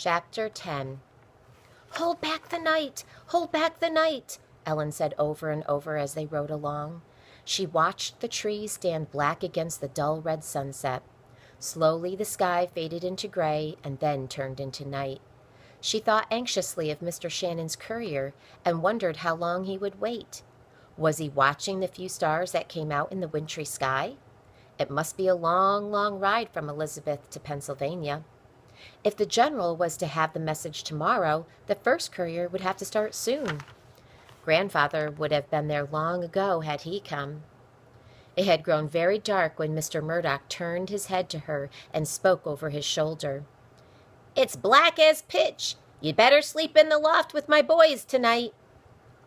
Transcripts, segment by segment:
Chapter 10. "Hold back the night! Hold back the night!" Ellen said over and over as they rode along. She watched the trees stand black against the dull red sunset. Slowly the sky faded into gray and then turned into night. She thought anxiously of Mr. Shannon's courier and wondered how long he would wait. Was he watching the few stars that came out in the wintry sky? It must be a long, long ride from Elizabeth to Pennsylvania. If the general was to have the message tomorrow, the first courier would have to start soon. Grandfather would have been there long ago had he come. It had grown very dark when Mr. Murdoch turned his head to her and spoke over his shoulder. "It's black as pitch. You'd better sleep in the loft with my boys tonight."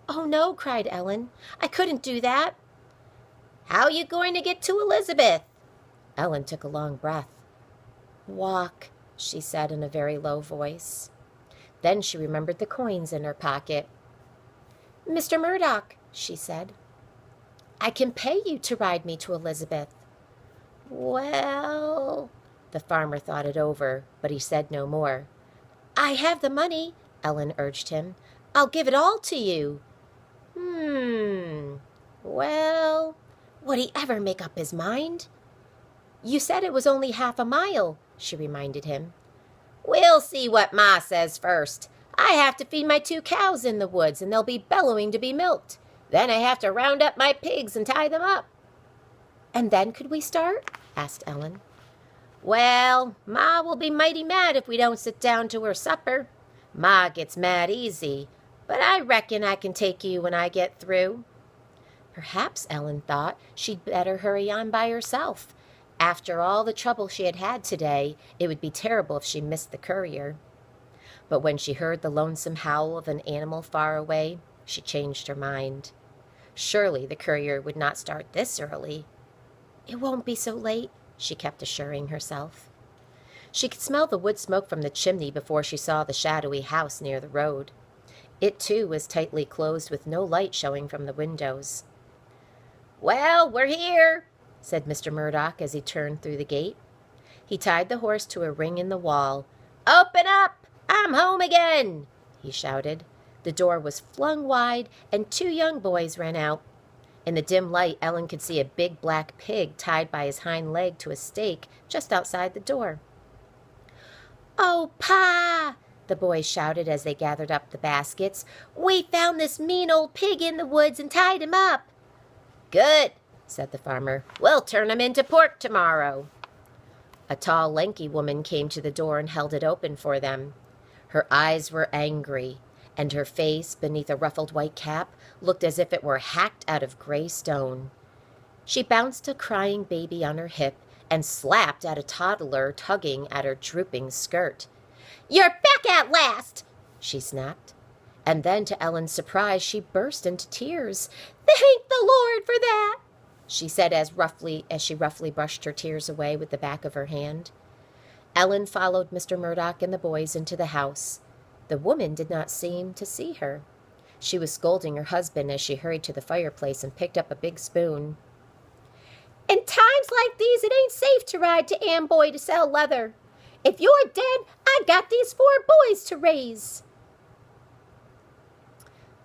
"Oh, no," cried Ellen. "I couldn't do that." "How you going to get to Elizabeth?" Ellen took a long breath. "Walk," she said in a very low voice. Then she remembered the coins in her pocket. "Mr. Murdoch," she said, "I can pay you to ride me to Elizabeth." "Well," the farmer thought it over, but he said no more. "I have the money," Ellen urged him. "I'll give it all to you." Well, would he ever make up his mind? "You said it was only half a mile," she reminded him. "We'll see what Ma says first. I have to feed my 2 cows in the woods, and they'll be bellowing to be milked. Then I have to round up my pigs and tie them up." "And then could we start?" asked Ellen. "Well, Ma will be mighty mad if we don't sit down to her supper. Ma gets mad easy, but I reckon I can take you when I get through." Perhaps, Ellen thought, she'd better hurry on by herself. After all the trouble she had had today, it would be terrible if she missed the courier. But when she heard the lonesome howl of an animal far away, she changed her mind. Surely the courier would not start this early. "It won't be so late," she kept assuring herself. She could smell the wood smoke from the chimney before she saw the shadowy house near the road. It, too, was tightly closed with no light showing from the windows. "Well, we're here," said Mr. Murdoch as he turned through the gate. He tied the horse to a ring in the wall. "Open up! I'm home again!" he shouted. The door was flung wide, and 2 young boys ran out. In the dim light, Ellen could see a big black pig tied by his hind leg to a stake just outside the door. "Oh, Pa!" the boys shouted as they gathered up the baskets. "We found this mean old pig in the woods and tied him up." "Good," said the farmer. "We'll turn him into pork tomorrow." A tall, lanky woman came to the door and held it open for them. Her eyes were angry, and her face, beneath a ruffled white cap, looked as if it were hacked out of gray stone. She bounced a crying baby on her hip and slapped at a toddler tugging at her drooping skirt. "You're back at last!" she snapped. And then, to Ellen's surprise, she burst into tears. "Thank the Lord for that!" she said as she roughly brushed her tears away with the back of her hand. Ellen followed Mr. Murdoch and the boys into the house. The woman did not seem to see her. She was scolding her husband as she hurried to the fireplace and picked up a big spoon. "In times like these, it ain't safe to ride to Amboy to sell leather. If you're dead, I got these 4 boys to raise."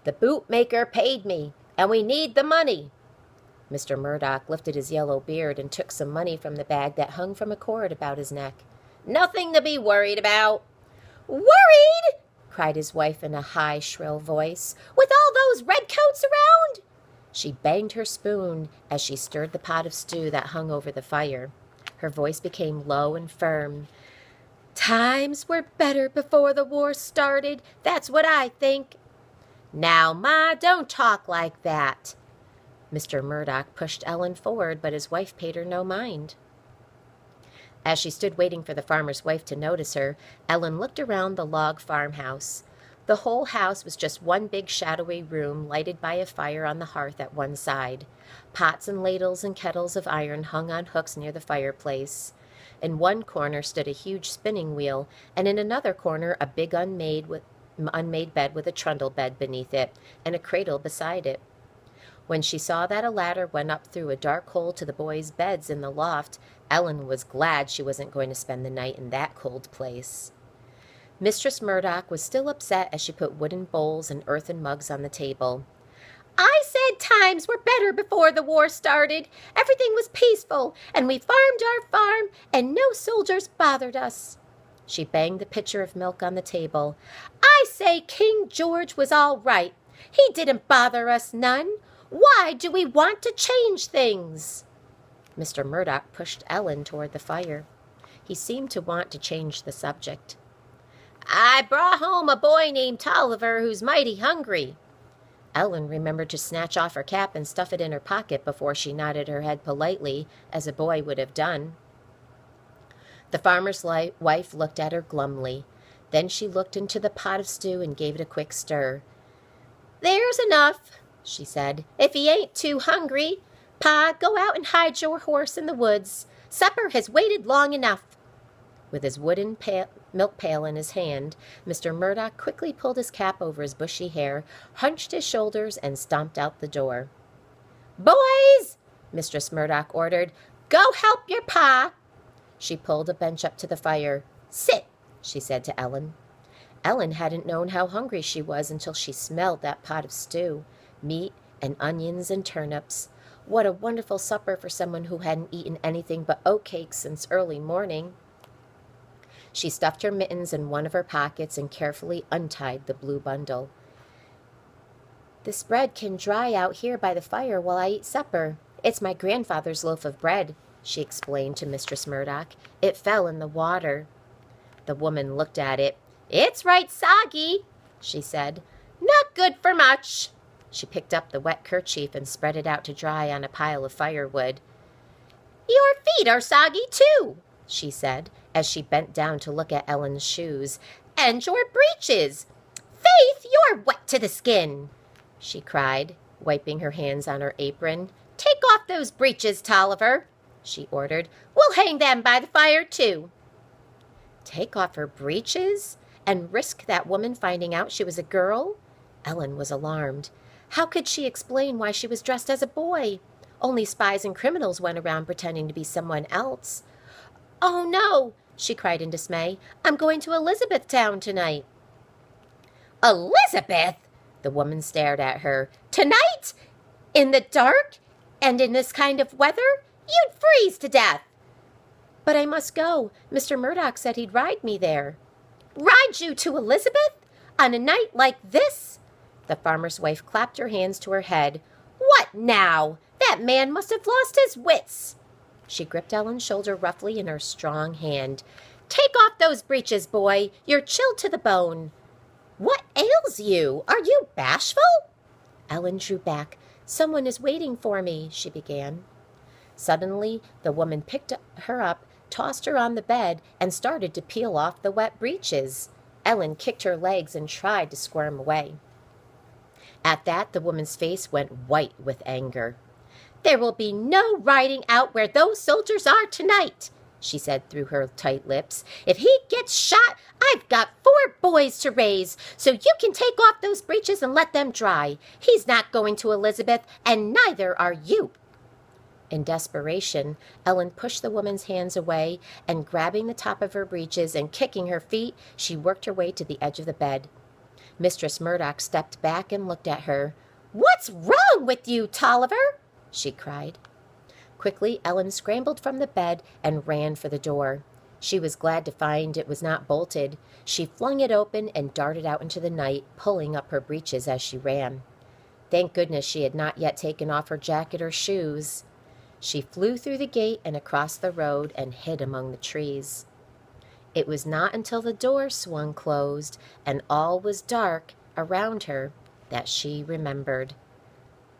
"The bootmaker paid me, and we need the money." Mr. Murdoch lifted his yellow beard and took some money from the bag that hung from a cord about his neck. "Nothing to be worried about." "Worried!" cried his wife in a high, shrill voice. "With all those redcoats around?" She banged her spoon as she stirred the pot of stew that hung over the fire. Her voice became low and firm. "Times were better before the war started. That's what I think." "Now, Ma, don't talk like that." Mr. Murdoch pushed Ellen forward, but his wife paid her no mind. As she stood waiting for the farmer's wife to notice her, Ellen looked around the log farmhouse. The whole house was just one big shadowy room lighted by a fire on the hearth at one side. Pots and ladles and kettles of iron hung on hooks near the fireplace. In one corner stood a huge spinning wheel, and in another corner a big unmade bed with a trundle bed beneath it, and a cradle beside it. When she saw that a ladder went up through a dark hole to the boys' beds in the loft, Ellen was glad she wasn't going to spend the night in that cold place. Mistress Murdoch was still upset as she put wooden bowls and earthen mugs on the table. I said times were better before the war started. Everything was peaceful, and we farmed our farm, and no soldiers bothered us. She banged the pitcher of milk on the table. I say King George was all right. He didn't bother us none. Why do we want to change things? Mr. Murdoch pushed Ellen toward the fire. He seemed to want to change the subject. I brought home a boy named Toliver who's mighty hungry. Ellen remembered to snatch off her cap and stuff it in her pocket before she nodded her head politely, as a boy would have done. The farmer's wife looked at her glumly. Then she looked into the pot of stew and gave it a quick stir. There's enough, she said, if he ain't too hungry. Pa, go out and hide your horse in the woods. Supper has waited long enough. With his wooden milk pail in his hand, Mr. Murdoch quickly pulled his cap over his bushy hair, hunched his shoulders, and stomped out the door. Boys, Mistress Murdoch ordered, go help your pa. She pulled a bench up to the fire. Sit, she said to Ellen. Ellen hadn't known how hungry she was until she smelled that pot of stew, meat and onions and turnips. What a wonderful supper for someone who hadn't eaten anything but oatcakes since early morning. She stuffed her mittens in one of her pockets and carefully untied the blue bundle. This bread can dry out here by the fire while I eat supper. It's my grandfather's loaf of bread, she explained to Mistress Murdoch. It fell in the water. The woman looked at it. It's right soggy, she said. Not good for much. She picked up the wet kerchief and spread it out to dry on a pile of firewood. Your feet are soggy, too, she said, as she bent down to look at Ellen's shoes. And your breeches. Faith, you're wet to the skin, she cried, wiping her hands on her apron. Take off those breeches, Toliver, she ordered. We'll hang them by the fire, too. Take off her breeches? And risk that woman finding out she was a girl? Ellen was alarmed. How could she explain why she was dressed as a boy? Only spies and criminals went around pretending to be someone else. Oh, no, she cried in dismay. I'm going to Elizabethtown tonight. Elizabeth? The woman stared at her. Tonight? In the dark? And in this kind of weather? You'd freeze to death. But I must go. Mr. Murdoch said he'd ride me there. Ride you to Elizabeth? On a night like this? The farmer's wife clapped her hands to her head. What now? That man must have lost his wits. She gripped Ellen's shoulder roughly in her strong hand. Take off those breeches, boy. You're chilled to the bone. What ails you? Are you bashful? Ellen drew back. Someone is waiting for me, she began. Suddenly, the woman picked her up, tossed her on the bed, and started to peel off the wet breeches. Ellen kicked her legs and tried to squirm away. At that, the woman's face went white with anger. There will be no riding out where those soldiers are tonight, she said through her tight lips. If he gets shot, I've got 4 boys to raise, so you can take off those breeches and let them dry. He's not going to Elizabeth, and neither are you. In desperation, Ellen pushed the woman's hands away, and grabbing the top of her breeches and kicking her feet, she worked her way to the edge of the bed. Mistress Murdoch stepped back and looked at her. What's wrong with you, Toliver? She cried. Quickly, Ellen scrambled from the bed and ran for the door. She was glad to find it was not bolted. She flung it open and darted out into the night, pulling up her breeches as she ran. Thank goodness she had not yet taken off her jacket or shoes. She flew through the gate and across the road and hid among the trees. It was not until the door swung closed and all was dark around her that she remembered.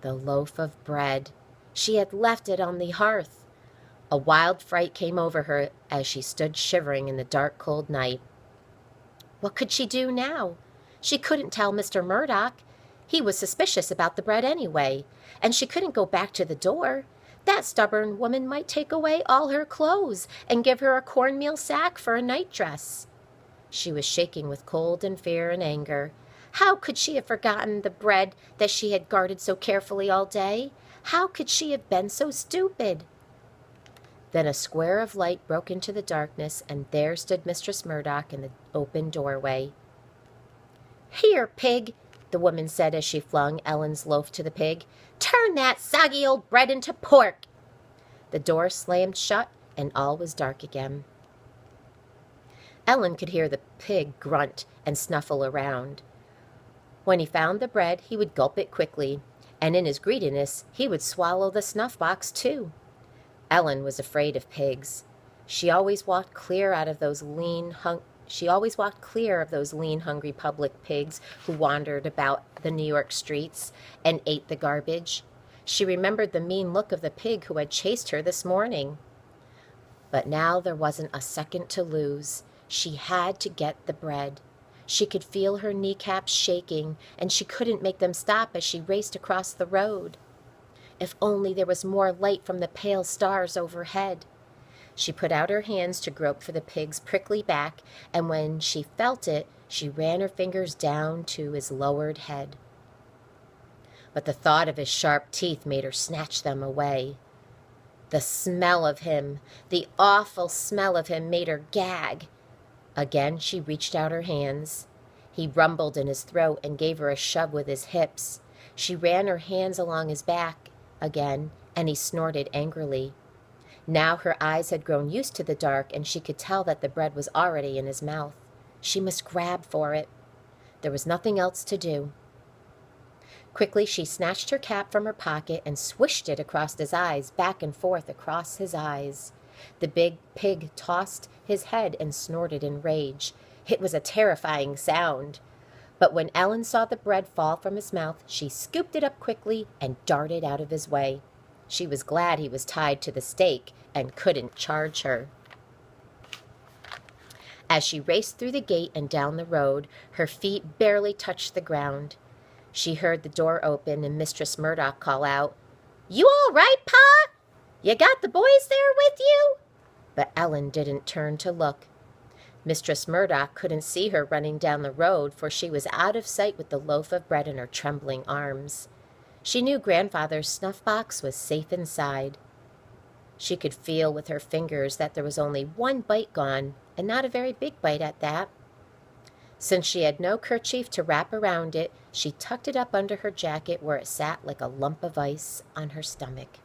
The loaf of bread. She had left it on the hearth. A wild fright came over her as she stood shivering in the dark, cold night. What could she do now? She couldn't tell Mr. Murdoch. He was suspicious about the bread anyway, and she couldn't go back to the door. That stubborn woman might take away all her clothes and give her a cornmeal sack for a nightdress. She was shaking with cold and fear and anger. How could she have forgotten the bread that she had guarded so carefully all day? How could she have been so stupid? Then a square of light broke into the darkness, and there stood Mistress Murdoch in the open doorway. "Here, pig," the woman said as she flung Ellen's loaf to the pig. "Turn that soggy old bread into pork." The door slammed shut, and all was dark again. Ellen could hear the pig grunt and snuffle around. When he found the bread, he would gulp it quickly, and in his greediness, he would swallow the snuff box too. Ellen was afraid of pigs. She always walked clear of those lean, hungry public pigs who wandered about the New York streets and ate the garbage. She remembered the mean look of the pig who had chased her this morning. But now there wasn't a second to lose. She had to get the bread. She could feel her kneecaps shaking, and she couldn't make them stop as she raced across the road. If only there was more light from the pale stars overhead. She put out her hands to grope for the pig's prickly back, and when she felt it, she ran her fingers down to his lowered head. But the thought of his sharp teeth made her snatch them away. The smell of him, the awful smell of him, made her gag. Again she reached out her hands. He rumbled in his throat and gave her a shove with his hips. She ran her hands along his back again, and he snorted angrily. Now her eyes had grown used to the dark, and she could tell that the bread was already in his mouth. She must grab for it. There was nothing else to do. Quickly she snatched her cap from her pocket and swished it across his eyes, back and forth across his eyes. The big pig tossed his head and snorted in rage. It was a terrifying sound. But when Ellen saw the bread fall from his mouth, she scooped it up quickly and darted out of his way. She was glad he was tied to the stake and couldn't charge her. As she raced through the gate and down the road, her feet barely touched the ground. She heard the door open and Mistress Murdoch call out, "You all right, Pa? You got the boys there with you?" But Ellen didn't turn to look. Mistress Murdoch couldn't see her running down the road, for she was out of sight with the loaf of bread in her trembling arms. She knew Grandfather's snuff box was safe inside. She could feel with her fingers that there was only one bite gone, and not a very big bite at that. Since she had no kerchief to wrap around it, she tucked it up under her jacket where it sat like a lump of ice on her stomach.